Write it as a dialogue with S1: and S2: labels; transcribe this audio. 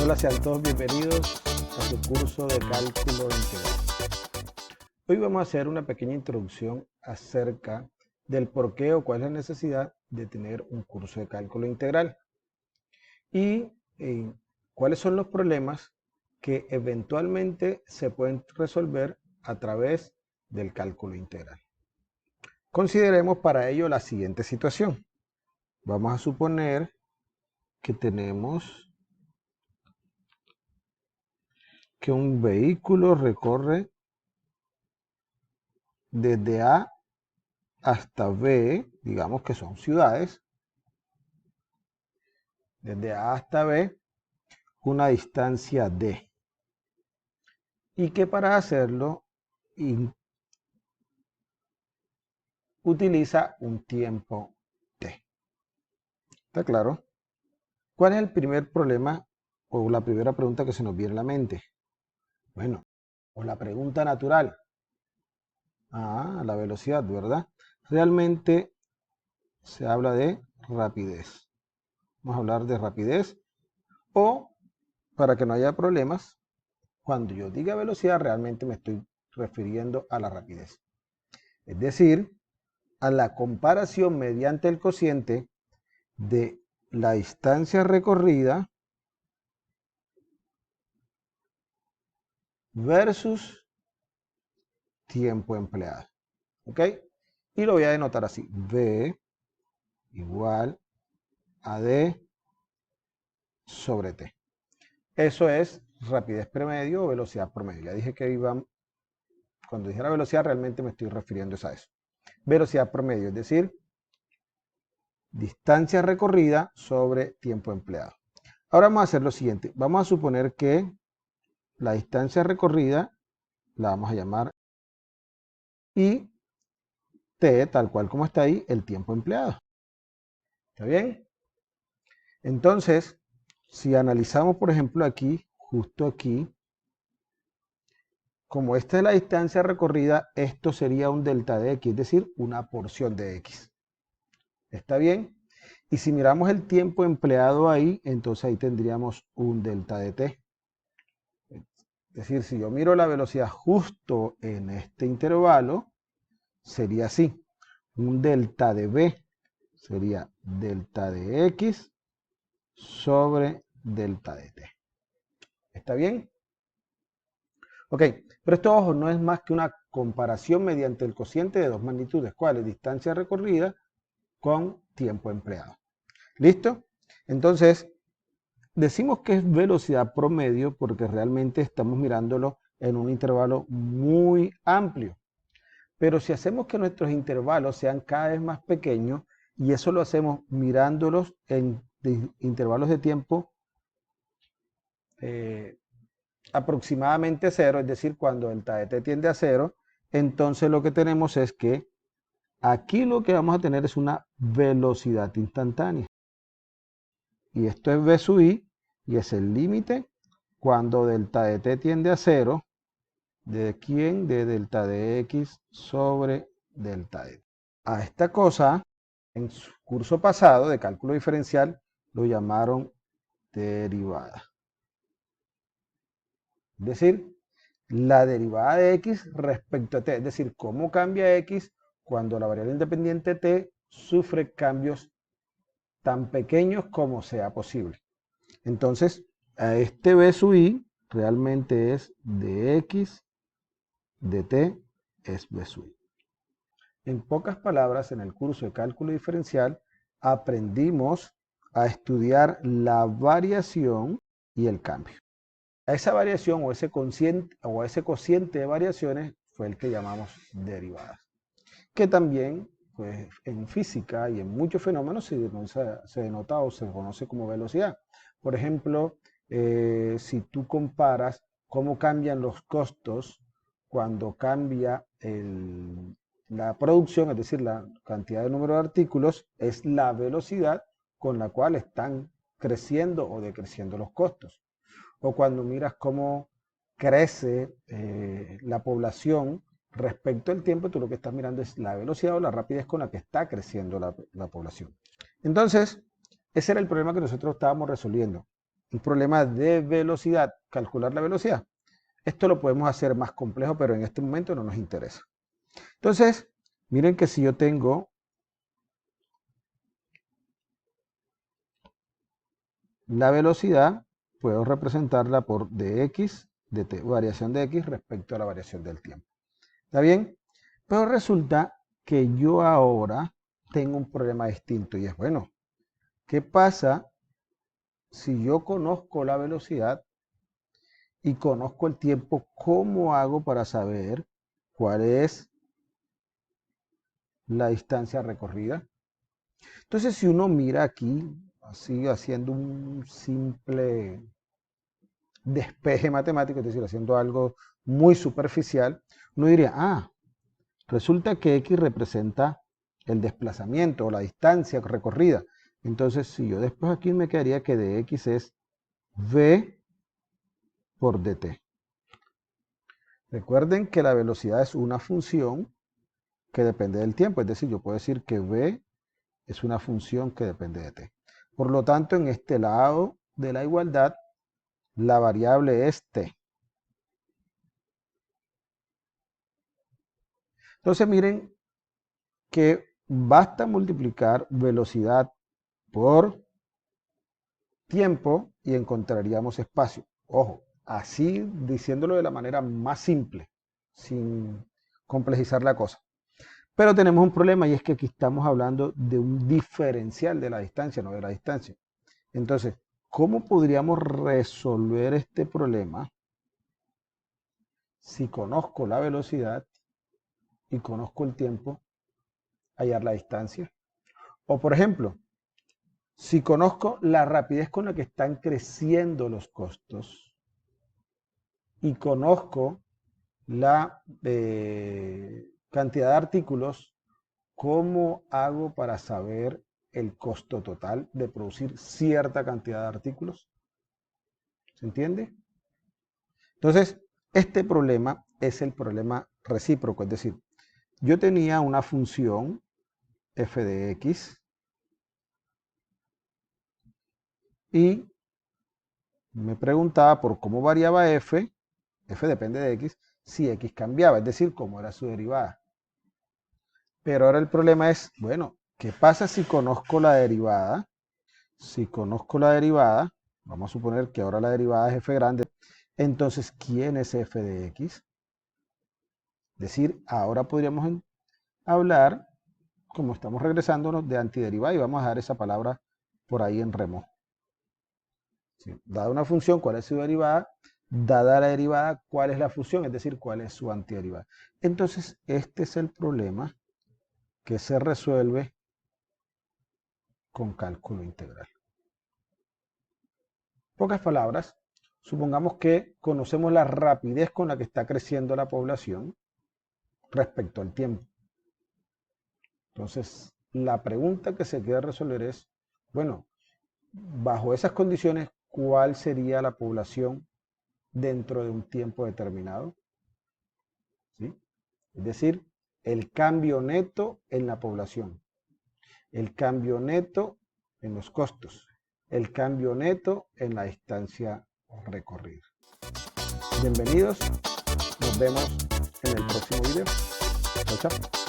S1: Hola, sean todos bienvenidos a su curso de cálculo integral. Hoy vamos a hacer una pequeña introducción acerca del por qué o cuál es la necesidad de tener un curso de cálculo integral y cuáles son los problemas que eventualmente se pueden resolver a través del cálculo integral. Consideremos para ello la siguiente situación. Vamos a suponer que tenemos que un vehículo recorre desde A hasta B, digamos que son ciudades, desde A hasta B, una distancia D. Y que para hacerlo utiliza un tiempo T. ¿Está claro? ¿Cuál es el primer problema o la primera pregunta que se nos viene a la mente? Bueno, o la pregunta natural. La velocidad, ¿verdad? Realmente se habla de rapidez. Vamos a hablar de rapidez o, para que no haya problemas, cuando yo diga velocidad realmente me estoy refiriendo a la rapidez. Es decir, a la comparación mediante el cociente de la distancia recorrida versus tiempo empleado. ¿Ok? Y lo voy a denotar así. V igual a D sobre T. Eso es rapidez promedio o velocidad promedio. Ya dije que cuando dijera velocidad realmente me estoy refiriendo a eso. Velocidad promedio, es decir, distancia recorrida sobre tiempo empleado. Ahora vamos a hacer lo siguiente. Vamos a suponer que la distancia recorrida la vamos a llamar y T, tal cual como está ahí, el tiempo empleado. ¿Está bien? Entonces, si analizamos, por ejemplo, aquí, justo aquí, como esta es la distancia recorrida, esto sería un delta de X, es decir, una porción de X. ¿Está bien? Y si miramos el tiempo empleado ahí, entonces ahí tendríamos un delta de T. Es decir, si yo miro la velocidad justo en este intervalo, sería así. Un delta de B sería delta de X sobre delta de T. ¿Está bien? Ok, pero esto, ojo, no es más que una comparación mediante el cociente de dos magnitudes. ¿Cuál es? Distancia recorrida con tiempo empleado. ¿Listo? Entonces, decimos que es velocidad promedio porque realmente estamos mirándolo en un intervalo muy amplio. Pero si hacemos que nuestros intervalos sean cada vez más pequeños, y eso lo hacemos mirándolos en intervalos de tiempo aproximadamente cero, es decir, cuando delta de t tiende a cero, entonces lo que tenemos es que aquí lo que vamos a tener es una velocidad instantánea. Y esto es v sub i, y es el límite cuando delta de t tiende a cero, ¿de quién? De delta de x sobre delta de t. A esta cosa, en su curso pasado de cálculo diferencial, lo llamaron derivada. Es decir, la derivada de x respecto a t, es decir, cómo cambia x cuando la variable independiente t sufre cambios tan pequeños como sea posible. Entonces, a este b sub i realmente es de x de t es b sub i. En pocas palabras, en el curso de cálculo diferencial aprendimos a estudiar la variación y el cambio. A esa variación o ese cociente de variaciones fue el que llamamos derivadas, que también pues, en física y en muchos fenómenos se denota o se conoce como velocidad. Por ejemplo, si tú comparas cómo cambian los costos cuando cambia la producción, es decir, la cantidad de número de artículos, es la velocidad con la cual están creciendo o decreciendo los costos. O cuando miras cómo crece la población respecto al tiempo, tú lo que estás mirando es la velocidad o la rapidez con la que está creciendo la población. Entonces, ese era el problema que nosotros estábamos resolviendo. un problema de velocidad, calcular la velocidad. Esto lo podemos hacer más complejo, pero en este momento no nos interesa. Entonces, miren que si yo tengo la velocidad, puedo representarla por dx, dt, variación de x respecto a la variación del tiempo. ¿Está bien? Pero resulta que yo ahora tengo un problema distinto y es, bueno, ¿qué pasa si yo conozco la velocidad y conozco el tiempo? ¿Cómo hago para saber cuál es la distancia recorrida? Entonces, si uno mira aquí, así haciendo un simple despeje matemático, es decir, haciendo algo muy superficial, uno diría, resulta que x representa el desplazamiento o la distancia recorrida. Entonces, si yo después aquí me quedaría que dx es v por dt. Recuerden que la velocidad es una función que depende del tiempo, es decir, yo puedo decir que v es una función que depende de t. Por lo tanto, en este lado de la igualdad, la variable es t. Entonces, miren que basta multiplicar velocidad por tiempo y encontraríamos espacio. Ojo, así diciéndolo de la manera más simple, sin complejizar la cosa. Pero tenemos un problema y es que aquí estamos hablando de un diferencial de la distancia, no de la distancia. Entonces, ¿cómo podríamos resolver este problema si conozco la velocidad y conozco el tiempo, hallar la distancia? O por ejemplo, si conozco la rapidez con la que están creciendo los costos y conozco la cantidad de artículos, ¿cómo hago para saber el costo total de producir cierta cantidad de artículos? ¿Se entiende? Entonces, este problema es el problema recíproco, es decir, yo tenía una función f de x y me preguntaba por cómo variaba f depende de x, si x cambiaba, es decir, cómo era su derivada. Pero ahora el problema es, bueno, ¿qué pasa si conozco la derivada? Si conozco la derivada, vamos a suponer que ahora la derivada es f grande, entonces, ¿quién es f de x? Es decir, ahora podríamos hablar, como estamos regresándonos, de antiderivada y vamos a dejar esa palabra por ahí en remojo. ¿Sí? Dada una función, ¿cuál es su derivada? Dada la derivada, ¿cuál es la función? Es decir, ¿cuál es su antiderivada? Entonces, este es el problema que se resuelve con cálculo integral. En pocas palabras, supongamos que conocemos la rapidez con la que está creciendo la población respecto al tiempo. Entonces, la pregunta que se quiere resolver es, bueno, bajo esas condiciones, ¿cuál sería la población dentro de un tiempo determinado? ¿Sí? Es decir, el cambio neto en la población, el cambio neto en los costos, el cambio neto en la distancia recorrida. Bienvenidos, nos vemos en el próximo video. Chao, chao.